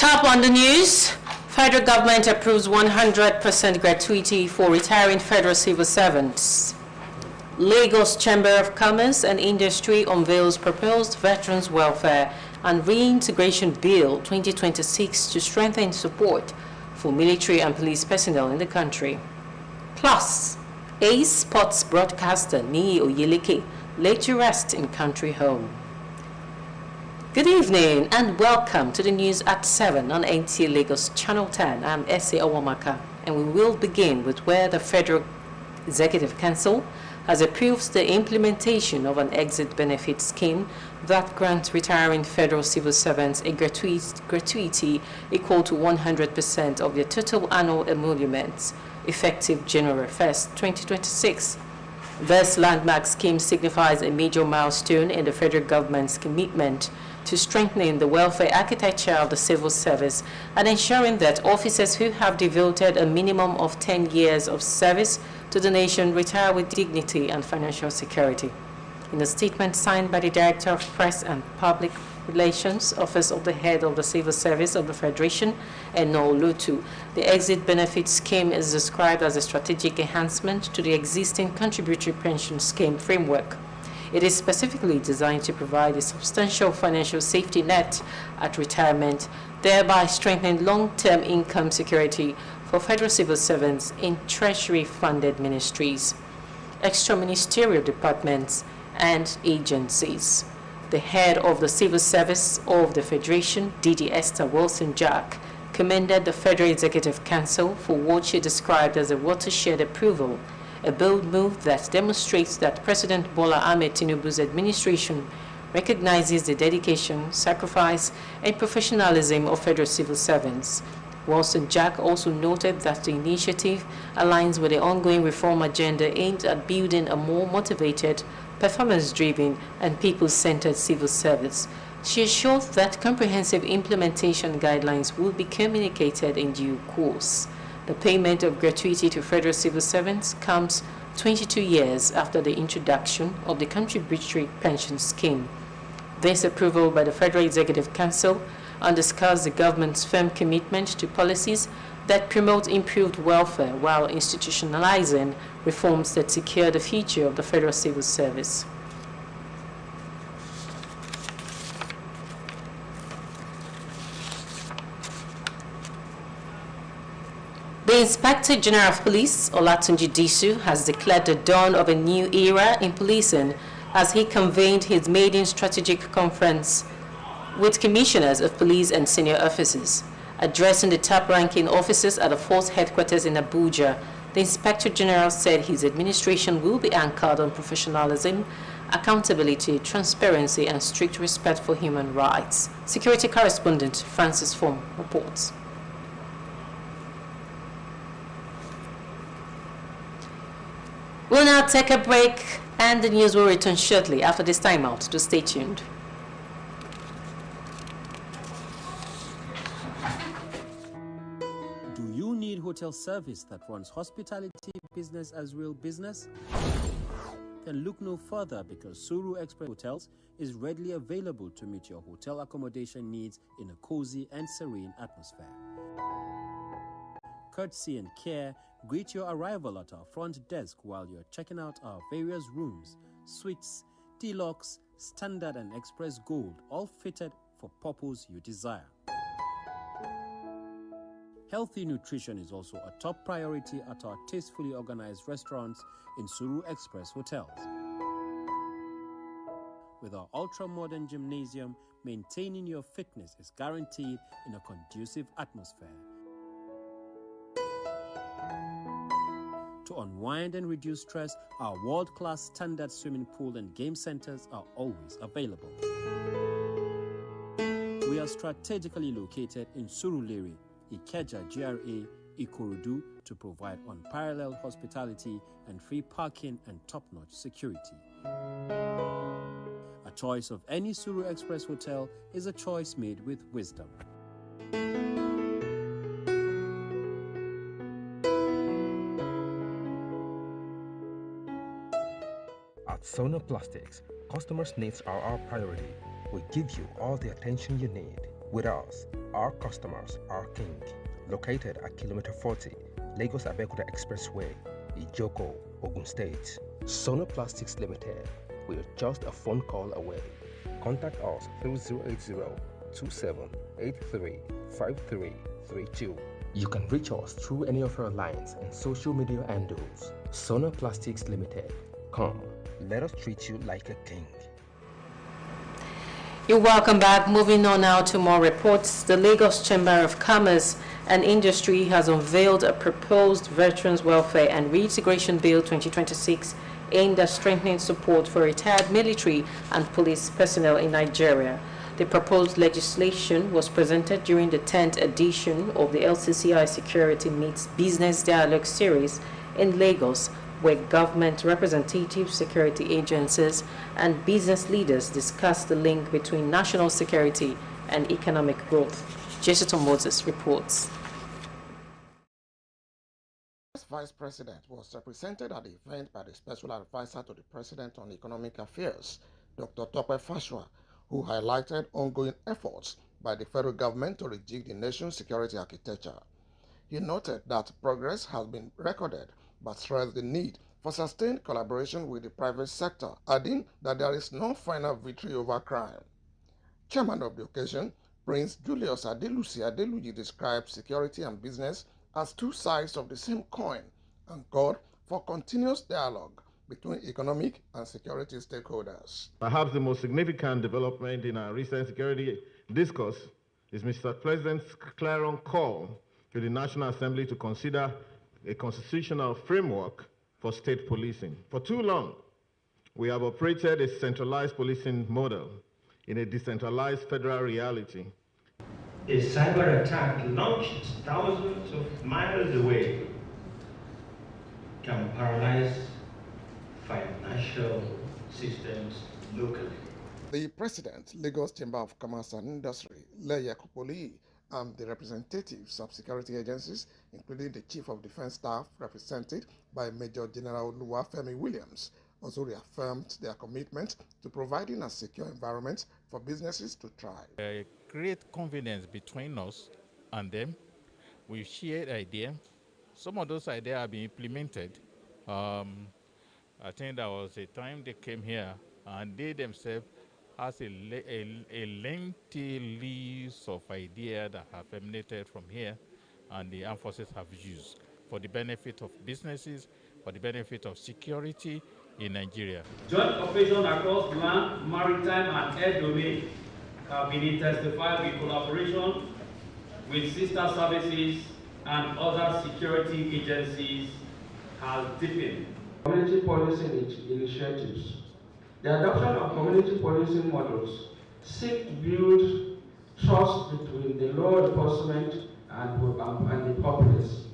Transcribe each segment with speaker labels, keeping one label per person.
Speaker 1: Top on the news, federal government approves 100% gratuity for retiring federal civil servants. Lagos Chamber of Commerce and Industry unveils proposed Veterans Welfare and Reintegration Bill 2026 to strengthen support for military and police personnel in the country. Plus, Ace Sports broadcaster Niyi Oyeleke laid to rest in country home. Good evening and welcome to the news at 7 on NTA Lagos Channel 10. I'm Essie Awamaka, and we will begin with where the Federal Executive Council has approved the implementation of an exit benefit scheme that grants retiring federal civil servants a gratuity equal to 100% of their total annual emoluments, effective January 1st, 2026. This landmark scheme signifies a major milestone in the federal government's commitment to strengthening the welfare architecture of the civil service and ensuring that officers who have devoted a minimum of 10 years of service to the nation retire with dignity and financial security. In a statement signed by the Director of Press and Public Relations, Office of the Head of the Civil Service of the Federation, Eno Lutu, the exit benefit scheme is described as a strategic enhancement to the existing contributory pension scheme framework. It is specifically designed to provide a substantial financial safety net at retirement, thereby strengthening long-term income security for federal civil servants in Treasury-funded ministries, extra-ministerial departments, and agencies. The head of the Civil Service of the Federation, DD Esther Wilson-Jack, commended the Federal Executive Council for what she described as a watershed approval, a bold move that demonstrates that President Bola Ahmed Tinubu's administration recognizes the dedication, sacrifice, and professionalism of federal civil servants. Wilson-Jack also noted that the initiative aligns with the ongoing reform agenda aimed at building a more motivated, performance-driven, and people-centered civil service. She assured that comprehensive implementation guidelines will be communicated in due course. The payment of gratuity to federal civil servants comes 22 years after the introduction of the contributory pension scheme. This approval by the Federal Executive Council underscores the government's firm commitment to policies that promote improved welfare while institutionalizing reforms that secure the future of the federal civil service. The Inspector General of Police, Olatunji Disu, has declared the dawn of a new era in policing as he convened his maiden strategic conference with commissioners of police and senior officers. Addressing the top-ranking officers at the force headquarters in Abuja, the Inspector General said his administration will be anchored on professionalism, accountability, transparency, and strict respect for human rights. Security correspondent Francis Fong reports. We'll now take a break, and the news will return shortly after this timeout, so stay tuned.
Speaker 2: Do you need hotel service that runs hospitality business as real business? Then look no further, because Suru Express Hotels is readily available to meet your hotel accommodation needs in a cozy and serene atmosphere. Courtesy and care greet your arrival at our front desk while you're checking out our various rooms, suites, deluxe, standard and express gold, all fitted for purpose you desire. Healthy nutrition is also a top priority at our tastefully organized restaurants in Suru Express Hotels. With our ultra-modern gymnasium, maintaining your fitness is guaranteed in a conducive atmosphere. To unwind and reduce stress, our world-class standard swimming pool and game centers are always available. We are strategically located in Surulere, Ikeja GRA, Ikorodu to provide unparalleled hospitality and free parking and top-notch security. A choice of any Suru Express hotel is a choice made with wisdom.
Speaker 3: At Sonoplastics, customers' needs are our priority. We give you all the attention you need. With us, Our customers are King, located at kilometer 40, Lagos Abeokuta Expressway, Ijoko, Ogun State. Sonoplastics Limited, we're just a phone call away. Contact us through 080-2783-5332. You can reach us through any of our lines and social media handles. Sonoplastics Limited. Come, let us treat you like a king.
Speaker 1: You're welcome back. Moving on now to more reports. The Lagos Chamber of Commerce and Industry has unveiled a proposed Veterans Welfare and Reintegration Bill 2026 aimed at strengthening support for retired military and police personnel in Nigeria. The proposed legislation was presented during the 10th edition of the LCCI Security Meets Business Dialogue Series in Lagos, where government representatives, security agencies, and business leaders discussed the link between national security and economic growth. Jessica Moses reports.
Speaker 4: Vice President was represented at the event by the Special Advisor to the President on Economic Affairs, Dr. Tope Fashua, who highlighted ongoing efforts by the federal government to rejig the nation's security architecture. He noted that progress has been recorded, but stressed the need for sustained collaboration with the private sector, adding that there is no final victory over crime. Chairman of the occasion, Prince Julius Adelusi Adeluyi described security and business as two sides of the same coin and called for continuous dialogue between economic and security stakeholders.
Speaker 5: Perhaps the most significant development in our recent security discourse is Mr. President's clarion call to the National Assembly to consider a constitutional framework for state policing. For too long, we have operated a centralized policing model in a decentralized federal reality.
Speaker 6: A cyber attack launched thousands of miles away can paralyze financial systems locally.
Speaker 4: The President, Lagos Chamber of Commerce and Industry, Leye Kupoli, and the representatives of security agencies, including the Chief of Defense Staff, represented by Major General Oluwafemi Williams, also reaffirmed their commitment to providing a secure environment for businesses to thrive.
Speaker 7: Create confidence between us and them. We've shared ideas. Some of those ideas have been implemented. I think there was a time they came here and they themselves has a lengthy list of ideas that have emanated from here and the armed forces have used for the benefit of businesses, for the benefit of security in Nigeria.
Speaker 8: Joint operations across land, maritime, and air domain have been intensified with collaboration with sister services and other security agencies has deepened.
Speaker 9: Community policing initiatives. The adoption of community policing models seek to build trust between the law enforcement and the populace.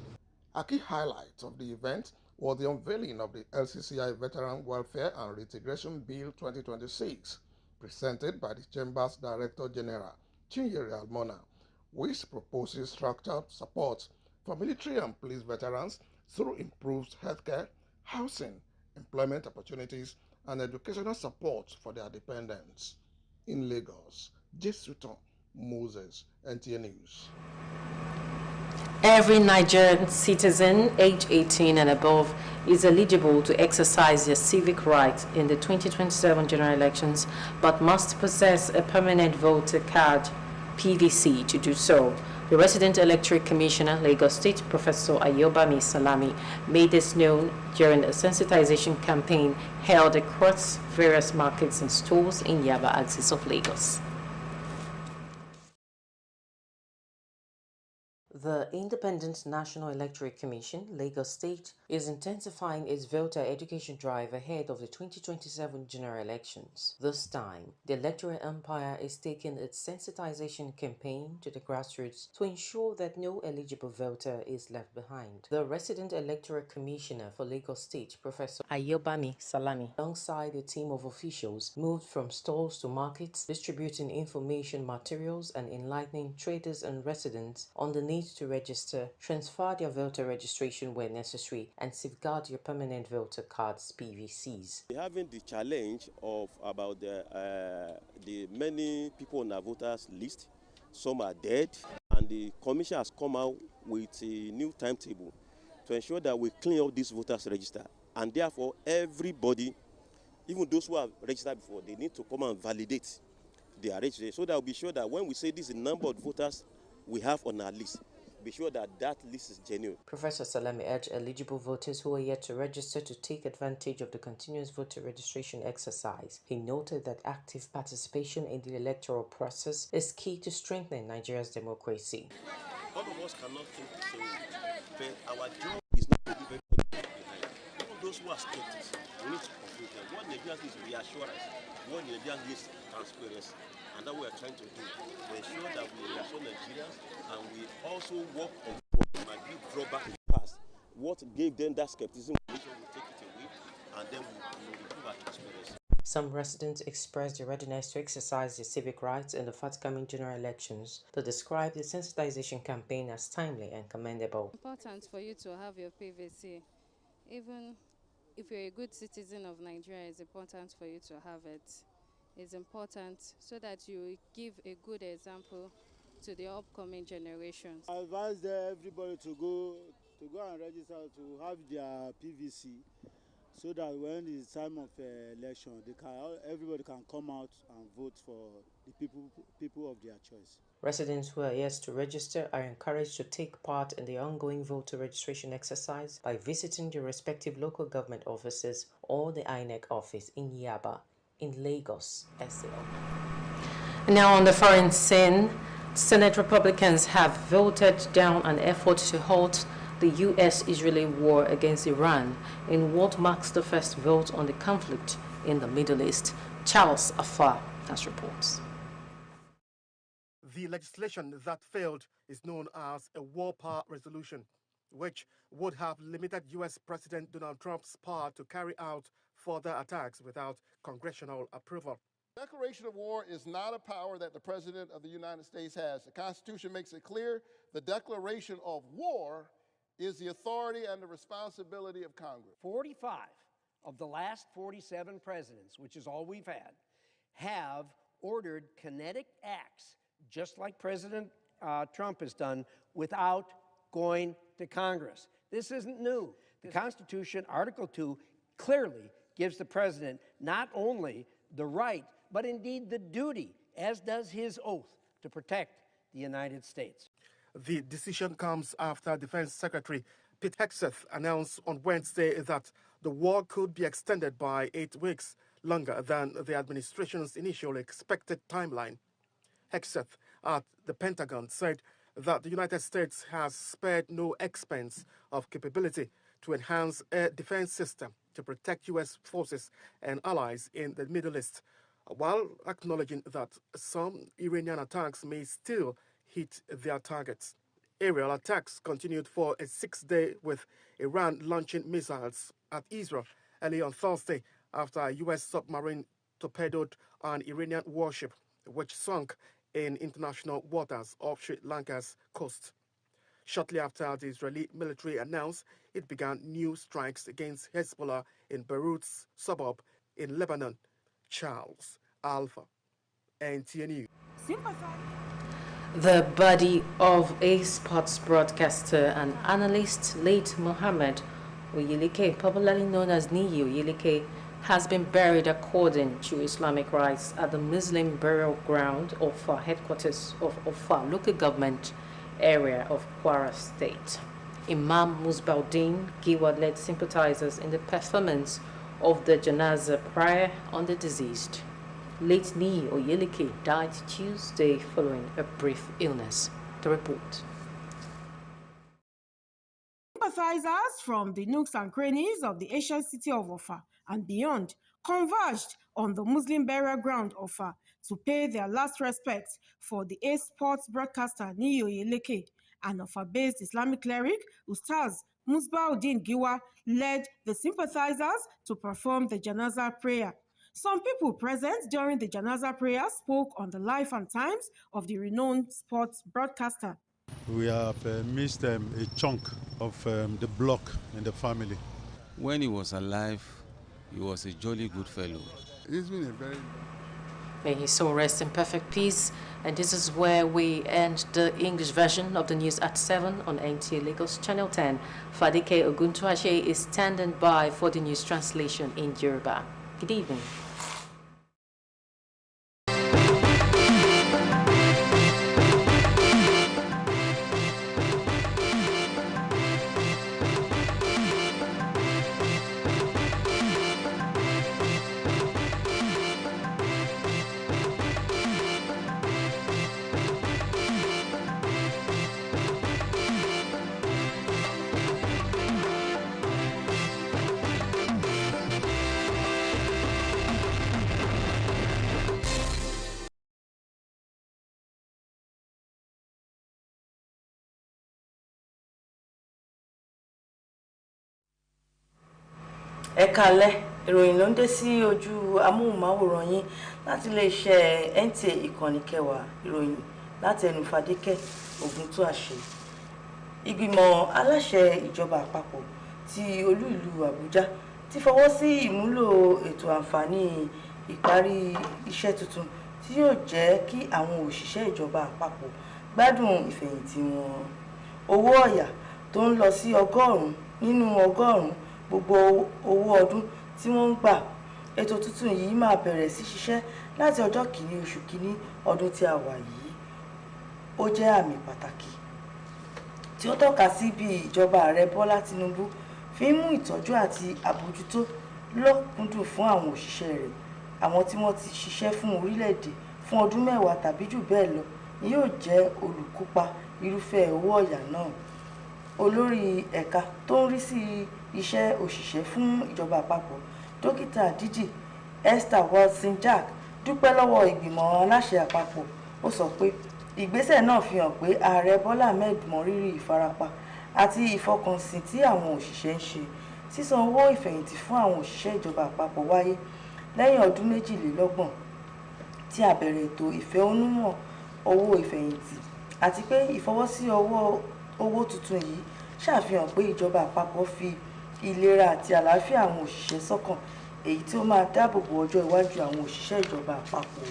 Speaker 4: A key highlight of the event was the unveiling of the LCCI Veteran Welfare and Reintegration Bill 2026, presented by the Chamber's Director General, Chinyere Almona, which proposes structured support for military and police veterans through improved healthcare, housing, employment opportunities, and educational support for their dependents. In Lagos, Jessica Moses, NTA News.
Speaker 1: Every Nigerian citizen aged 18 and above is eligible to exercise their civic rights in the 2027 general elections, but must possess a permanent voter card, PVC, to do so. The Resident Electoral Commissioner, Lagos State, Professor Ayobami Salami, made this known during a sensitization campaign held across various markets and stores in Yaba axis of Lagos. The Independent National Electoral Commission, Lagos State, is intensifying its voter education drive ahead of the 2027 general elections. This time, the electoral umpire is taking its sensitization campaign to the grassroots to ensure that no eligible voter is left behind. The Resident Electoral Commissioner for Lagos State, Professor Ayobami Salami, alongside a team of officials, moved from stalls to markets, distributing information materials and enlightening traders and residents on the need to register, transfer their voter registration where necessary, and safeguard your permanent voter cards, PVCs.
Speaker 10: Having the challenge of about the many people on our voters list, some are dead, and the commission has come out with a new timetable to ensure that we clean up this voters register, and therefore everybody, even those who have registered before, they need to come and validate their registration, so that we'll be sure that when we say this is the number of voters we have on our list, be sure that that list is genuine.
Speaker 1: Professor Salami urged eligible voters who are yet to register to take advantage of the continuous voter registration exercise. He noted that active participation in the electoral process is key to strengthening Nigeria's democracy.
Speaker 10: All of us cannot think the same way, but our job is not to leave everybody behind. All those who are skeptics, we need to conclude them. What Nigerians need is reassurance. What Nigerians need is transparency. And that we are trying to do to ensure that we reassure Nigerians, and we also work on what might be drawback in the past. What gave them that skepticism, we take it away, and then we improve our transparency.
Speaker 1: Some residents expressed their readiness to exercise their civic rights in the forthcoming general elections. They described the sensitization campaign as timely and commendable.
Speaker 11: It's important for you to have your PVC. Even if you're a good citizen of Nigeria, it's important for you to have it. It's important so that you give a good example to the upcoming generations.
Speaker 12: I advise everybody to go and register to have their PVC, so that when it's time of election, everybody can come out and vote for the people of their choice.
Speaker 1: Residents who are yet to register are encouraged to take part in the ongoing voter registration exercise by visiting their respective local government offices or the INEC office in Yaba, in Lagos, SL. Now on the foreign scene, Senate Republicans have voted down an effort to halt the U.S.-Israeli war against Iran in what marks the first vote on the conflict in the Middle East. Charles Afar has reports.
Speaker 13: The legislation that failed is known as a war power resolution, which would have limited U.S. President Donald Trump's power to carry out further attacks without congressional approval.
Speaker 14: Declaration of war is not a power that the President of the United States has. The Constitution makes it clear the declaration of war is the authority and the responsibility of Congress.
Speaker 15: 45 of the last 47 presidents, which is all we've had, have ordered kinetic acts, just like President Trump has done, without going to Congress. This isn't new. The Constitution, Article 2, clearly gives the president not only the right, but indeed the duty, as does his oath, to protect the United States.
Speaker 13: The decision comes after Defense Secretary Pete Hegseth announced on Wednesday that the war could be extended by 8 weeks longer than the administration's initial expected timeline. Hegseth at the Pentagon said that the United States has spared no expense of capability to enhance air defense system to protect U.S. forces and allies in the Middle East, while acknowledging that some Iranian attacks may still hit their targets. Aerial attacks continued for a 6-day, with Iran launching missiles at Israel early on Thursday after a U.S. submarine torpedoed an Iranian warship, which sunk in international waters off Sri Lanka's coast. Shortly after, the Israeli military announced it began new strikes against Hezbollah in Beirut's suburb in Lebanon. Charles Alpha, NTNU.
Speaker 1: The body of a sports broadcaster and analyst, late Mohammed Oyeleke, popularly known as Niyi Oyeleke, has been buried according to Islamic rites at the Muslim burial ground of headquarters of Ofa local government area of Kwara State. Imam Musbauddin Giwa led sympathizers in the performance of the Janazah prayer on the deceased. Late Niyi Oyeleke died Tuesday following a brief illness. The report.
Speaker 16: Sympathizers from the nooks and crannies of the ancient city of Ofa and beyond converged on the Muslim burial ground of Ofa to pay their last respects for the sports broadcaster Niyi Oyeleke. An Ofa-based Islamic cleric, Ustaz Musbauddin Giwa, led the sympathizers to perform the Janazah prayer. Some people present during the Janazah prayer spoke on the life and times of the renowned sports broadcaster.
Speaker 17: We have missed a chunk of the block in the family.
Speaker 18: When he was alive, he was a jolly good fellow.
Speaker 17: He's been a very...
Speaker 1: May his soul rest in perfect peace. And this is where we end the English version of the news at 7 on NTA Lagos Channel 10. Fadike Oguntuashe is standing by for the news translation in Yoruba. Good evening.
Speaker 18: Ẹ káalẹ́, ìròyìn ló ń dé sí ojú amóhùnmáwòrán yín láti iléeṣẹ́ NTA ìkànnì kẹwàá. Ìròyìn láti ẹnu Fadékẹ́ Ògúntúàṣe. Ìgbìmọ̀ aláṣẹ ìjọba àpapọ̀ ti olú ìlú Àbújá ti fọwọ́ sí ìmúlò ètò àǹfààní ìparí iṣẹ́ tuntun tí yóò jẹ́ kí àwọn òṣìṣẹ́ ìjọba àpapọ̀ gbádùn ìfẹ̀yìntì wọn. Owó ọ̀yà tó ń lọ sí 100 nínú 100 gbogbo owó ọdún tí wọ́n ń gbà. Ètò tuntun yìí máa bẹ̀rẹ̀ sí ṣiṣẹ́ láti ọjọ́ 1 oṣù kìíní ọdún tí a wà yìí. Ó jẹ́ àmì pàtàkì tí ó tọ́ka sí bí ìjọba ààrẹ Bọ́lá Tinubu fi ń mú ìtọ́jú àti àbójútó lọ́kùnkúndùn fún àwọn òṣìṣẹ́ rẹ̀. Àwọn tí wọ́n ti ṣiṣẹ́ fún orílẹ̀-èdè fún ọdún 10 tàbí jù bẹ́ẹ̀ lọ ni yóò jẹ́ olùkópa irúfẹ́ owó ọ̀yà náà. Olórí ẹ̀ka tó ń rí sí iṣẹ́ òṣìṣẹ́ fún ìjọba àpapọ̀, Dókítà Díjì Esther Watson-Jack dúpẹ́ lọ́wọ́ ìgbìmọ̀ aláṣẹ àpapọ̀. Ó sọ pé ìgbésẹ̀ náà fi hàn pé ààrẹ Bọ́lá Ahmed mọrírì ìfarapa àti ìfọkànsìn tí àwọn òṣìṣẹ́ ń ṣe. Sísan owó ìfẹ̀yìntì fún àwọn òṣìṣẹ́ ìjọba àpapọ̀ wáyé lẹ́yìn ọdún 22 tí a bẹ̀rẹ̀ ètò ìfẹ̀hónúhàn owó ìfẹ̀yìntì, àti pé ìfọwọ́sí owó tuntun yìí ṣàfihàn pé ìjọba àpapọ̀ fi ìlera àti àlàáfíà àwọn òṣìṣẹ́ sọ́kàn, èyí tí ó máa dáàbò bo ọjọ́ iwájú àwọn òṣìṣẹ́ ìjọba àpapọ̀.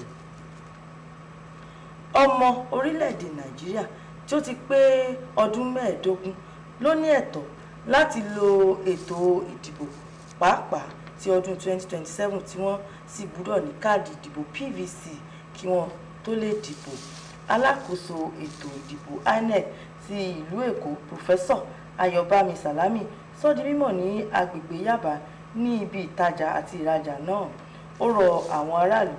Speaker 18: Ọmọ orílẹ̀-èdè Nàìjíríà tí ó ti pé ọdún 15 ló ní ẹ̀tọ́ láti lo ètò ìdìbò pàápàá ti ọdún 2027 tí wọ́n sì gbọ́dọ̀ ní káàdì ìdìbò PVC kí wọ́n tó lè dìbò. Alákòóso ètò ìdìbò INEC ti ìlú Èkó, Pòfẹ́sọ̀ Ayọ̀bámi Sàlámì, sọ di mímọ̀ ní agbègbè Yaba ní ibi ìtajà àti ìrajà náà. Ó rọ àwọn aráàlú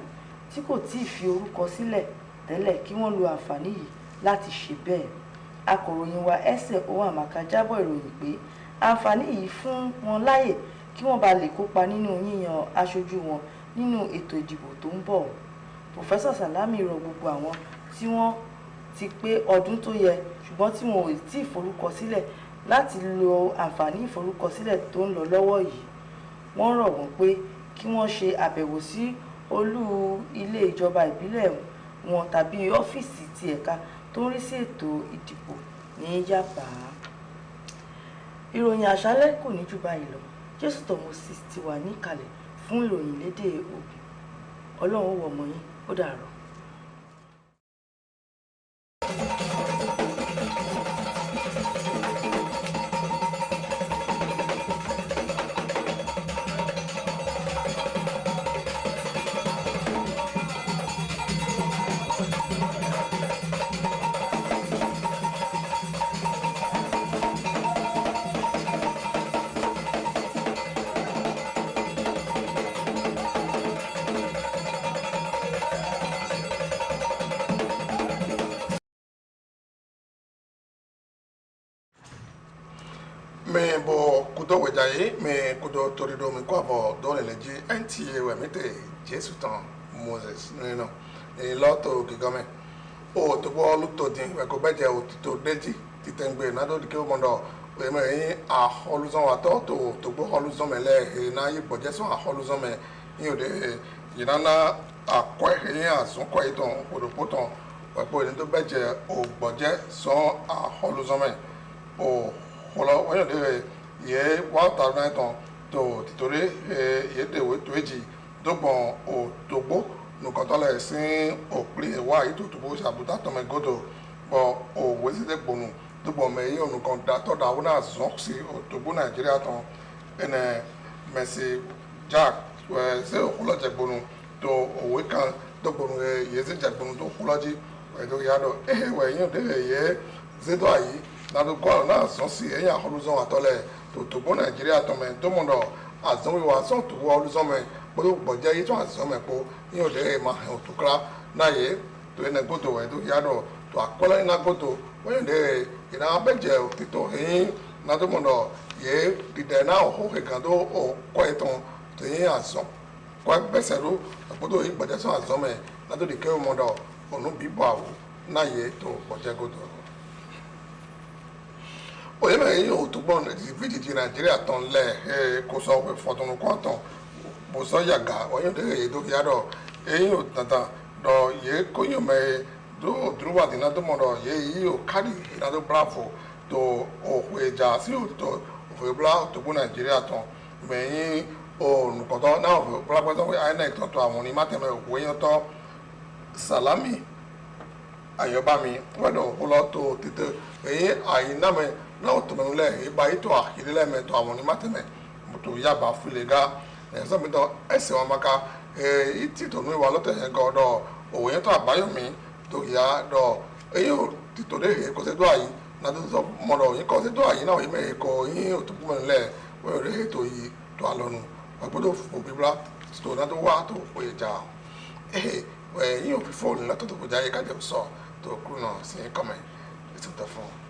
Speaker 18: tí kò tíì fi orúkọ sílẹ̀ tẹ́lẹ̀ kí wọ́n lo àǹfààní yìí láti ṣe bẹ́ẹ̀. Akọ̀ròyìn wa Ẹsẹ̀ Ohamaka jábọ̀ ìròyìn pé àǹfààní yìí fún wọn láyè kí wọ́n bá lè kópa nínú yíyan aṣojú wọn nínú ètò ìdìbò tó ń bọ̀. Pòfẹ́sọ̀ Sàlámì rọ gbogbo àwọn tí wọ́n ti pé ọdún tó yẹ ṣùgbọ́n tí wọn ò tí ì forúkọ sílẹ̀ láti lo àǹfààní ìforúkọsílẹ̀ tó ń lọ lọ́wọ́ yìí. Wọ́n rọ̀ wọ́n pé kí wọ́n ṣe àbẹ̀wò sí olú ilé ìjọba ìbílẹ̀ wọn tàbí ọ́fíìsì ti ẹ̀ka tó ń rí sí ètò ìdìbò ní Yaba. Ìròyìn àṣálẹ́ kò ní jù báyìí lọ. Jésù Moses ti wà níkàlẹ̀ fún ìròyìn lédè Òbí. Ọlọ́run ó wọ̀ mọ́ yín. Ó dàárọ̀.
Speaker 4: Me bo kudo wejaye me kudo torido me kwa bo dole leji NTA we mete Jesu tan Moses no e loto gigame o to bo lu to din we ko beje o to deji ti tengbe na do dike o mondo we me yin a holuzon wa to bo holuzon me le na yi bo Jesu a holuzon me yin o de yinana akwa yin asun kwa iton podopoton we bo ni to beje o boje so a holuzon me o Voilà, on est hier, voilà, t'as ton, to titulé, il était au Tueji, donc bon, au Togo,
Speaker 14: nukotole sin opli wa itu tubo shabuta to me godo bo o wezi de bonu to bo me yi onukon da to da una zoxi o tubo Nigeria ton ene Messi Jack se okulo je bonu to owe kan to bonu yezi je bonu to okuloji we do ya do we yin de ye zedo ayi na do ko na so si eyan holuzon atole to tubo Nigeria ton me to mondo azon we wa so tubo holuzon me bodo boje yi to azon me po yin o de ma o tukra na ye to ene godo we do ya do to akola ina godo we de ina beje o tito yin na do mondo ye dide na o he kan do o ko eton to yin azon ko besero bodo yi boje so azon me na do de ke o mondo onu bibo awo na ye to boje godo o ye me yin o to gbon di vidi Nigeria ton le ko so pe fotun ko ton bo so yaga o yin de ye do ya do yin o tata do ye ko yin me do druwa di na do mondo ye yi o kari na do bravo to o weja si o to o bla to bo Nigeria ton me yin o nukoto na o bla ko so we ai na to awon ni mateme o yin to salami ayobami wado holo to tete ayi na me na o to me le e ba ito akile le me to awon ni mateme to yaba fulega so mi to ese wa maka iti to nu wa lo te go do o yin to abayomi to ya do eyo ti to de ko se do ayi na do so mo do yin ko se do ayi na o me ko yin o to ku me le we re to yi to alonu agbodo fo bibla to na do wa to o ja we yin o fi phone na to ko ja ye ka de so to ku no sin comment it's the phone